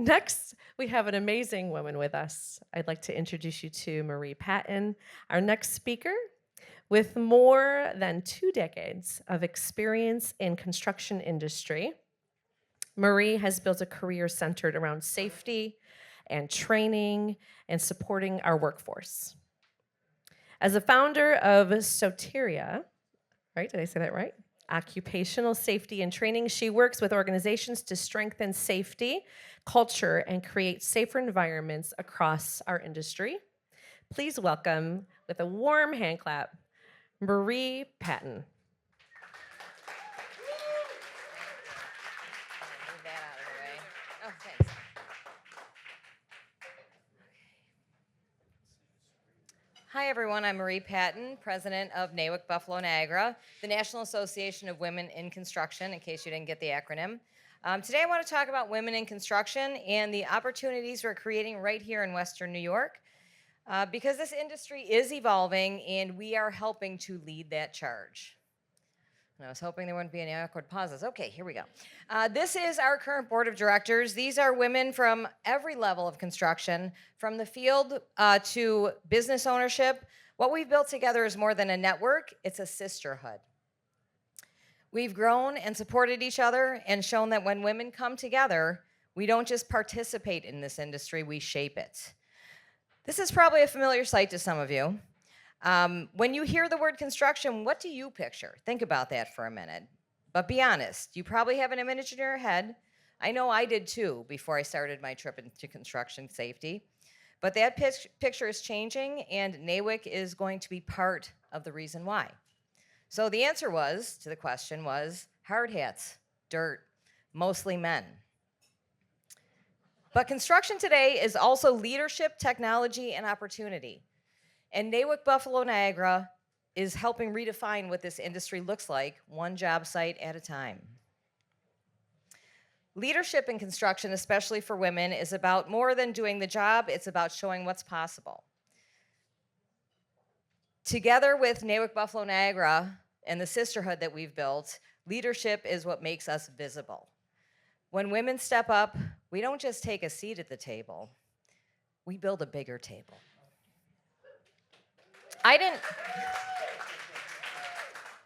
Next, we have an amazing woman with us. I'd like to introduce you to Marie Patton, our next speaker. With more than 2 decades of experience in construction industry, Marie has built a career centered around safety and training and supporting our workforce. As a founder of Soteria, right? Did I say that right? Occupational safety and training. She works with organizations to strengthen safety, culture, and create safer environments across our industry. Please welcome, with a warm hand clap, Marie Patton. Move that out of the way. Oh, thanks. Hi, everyone. I'm Marie Patton, president of NAWIC Buffalo Niagara, the National Association of Women in Construction, in case you didn't get the acronym. Today, I want to talk about women in construction and the opportunities we're creating right here in Western New York, because this industry is evolving and we are helping to lead that charge. And I was hoping there wouldn't be any awkward pauses. Okay, here we go. This is our current board of directors. These are women from every level of construction, from the field to business ownership. What we've built together is more than a network, it's a sisterhood. We've grown and supported each other and shown that when women come together, we don't just participate in this industry, we shape it. This is probably a familiar sight to some of you. When you hear the word construction, what do you picture? Think about that for a minute. But be honest, you probably have an image in your head. I know I did too before I started my trip into construction safety. But that picture is changing, and NAWIC is going to be part of the reason why. So the answer to the question was hard hats, dirt, mostly men. But construction today is also leadership, technology, and opportunity. And NAWIC Buffalo Niagara is helping redefine what this industry looks like, one job site at a time. Leadership in construction, especially for women, is about more than doing the job, it's about showing what's possible. Together with NAWIC Buffalo Niagara and the sisterhood that we've built, leadership is what makes us visible. When women step up, we don't just take a seat at the table, we build a bigger table.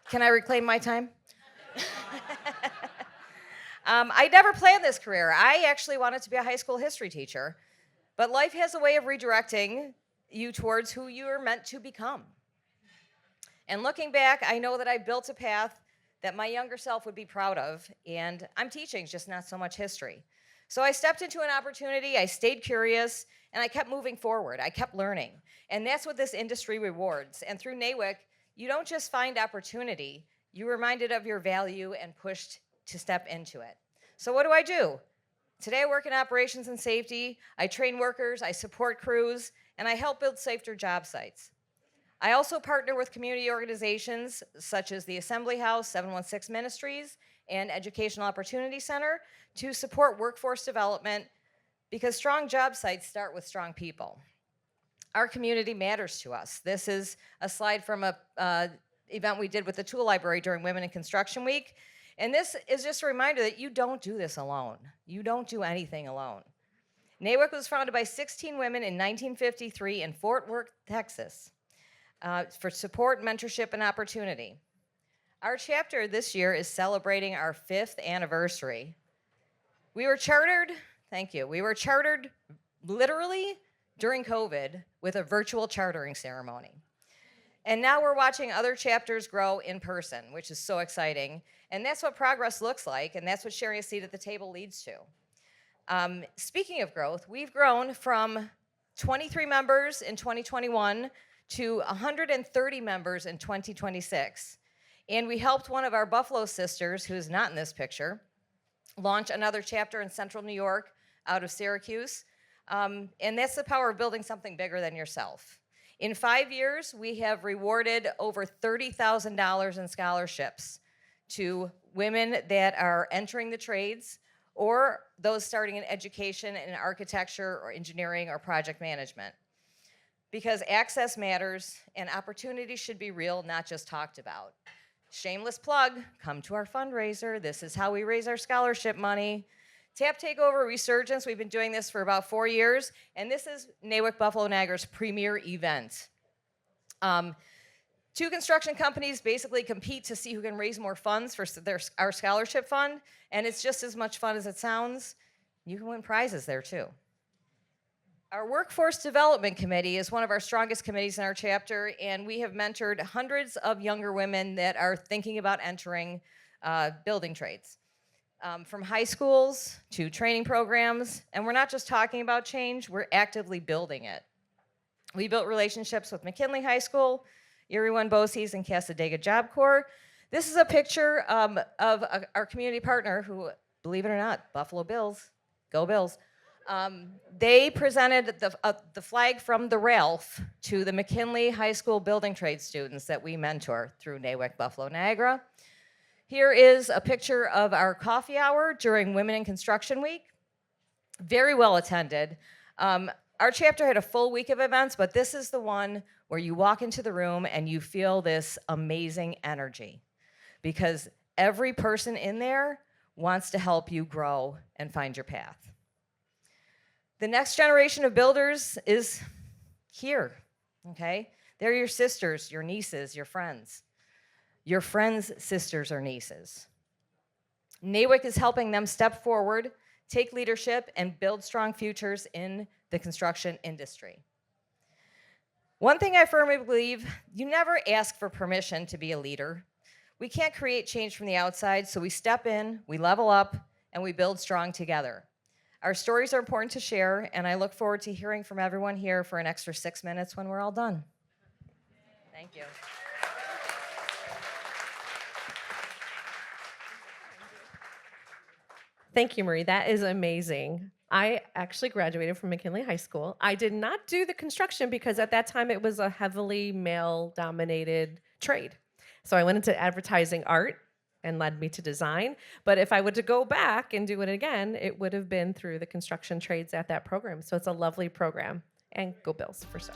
Can I reclaim my time? I never planned this career. I actually wanted to be a high school history teacher, but life has a way of redirecting you towards who you are meant to become. And looking back, I know that I built a path that my younger self would be proud of, and I'm teaching, just not so much history. So I stepped into an opportunity, I stayed curious, and I kept moving forward. I kept learning. And that's what this industry rewards. And through NAWIC, you don't just find opportunity, you're reminded of your value and pushed to step into it. So what do? Today I work in operations and safety, I train workers, I support crews, and I help build safer job sites. I also partner with community organizations such as the Assembly House, 716 Ministries, and Educational Opportunity Center to support workforce development, because strong job sites start with strong people. Our community matters to us. This is a slide from an event we did with the Tool Library during Women in Construction Week. And this is just a reminder that you don't do this alone. You don't do anything alone. NAWIC was founded by 16 women in 1953 in Fort Worth, Texas, for support, mentorship, and opportunity. Our chapter this year is celebrating our 5th anniversary. We were chartered literally during COVID with a virtual chartering ceremony. And now we're watching other chapters grow in person, which is so exciting. And that's what progress looks like, and that's what sharing a seat at the table leads to. Speaking of growth, we've grown from 23 members in 2021 to 130 members in 2026. And we helped one of our Buffalo sisters, who's not in this picture, launch another chapter in Central New York out of Syracuse. And that's the power of building something bigger than yourself. In 5 years, we have rewarded over $30,000 in scholarships to women that are entering the trades or those starting in education, in architecture or engineering or project management. Because access matters and opportunity should be real, not just talked about. Shameless plug, come to our fundraiser. This is how we raise our scholarship money. Tap Takeover Resurgence, we've been doing this for about 4 years, and this is NAWIC Buffalo Niagara's premier event. Two construction companies basically compete to see who can raise more funds for our scholarship fund, and it's just as much fun as it sounds. You can win prizes there too. Our Workforce Development Committee is one of our strongest committees in our chapter, and we have mentored hundreds of younger women that are thinking about entering building trades. From high schools to training programs, and we're not just talking about change, we're actively building it. We built relationships with McKinley High School, Erie One BOCES, and Casadega Job Corps. This is a picture of our community partner who, believe it or not, Buffalo Bills, go Bills. They presented the flag from the Ralph to the McKinley High School building trade students that we mentor through NAWIC Buffalo Niagara. Here is a picture of our coffee hour during Women in Construction Week. Very well attended. Our chapter had a full week of events, but this is the one where you walk into the room and you feel this amazing energy because every person in there wants to help you grow and find your path. The next generation of builders is here, okay? They're your sisters, your nieces, your friends. Your friends' sisters or nieces. NAWIC is helping them step forward, take leadership, and build strong futures in the construction industry. One thing I firmly believe, you never ask for permission to be a leader. We can't create change from the outside, so we step in, we level up, and we build strong together. Our stories are important to share, and I look forward to hearing from everyone here for an extra 6 minutes when we're all done. Thank you. Thank you, Marie. That is amazing. I actually graduated from McKinley High School. I did not do the construction because at that time it was a heavily male-dominated trade. So I went into advertising art and led me to design. But if I were to go back and do it again, it would have been through the construction trades at that program. So it's a lovely program. And go Bills for sure.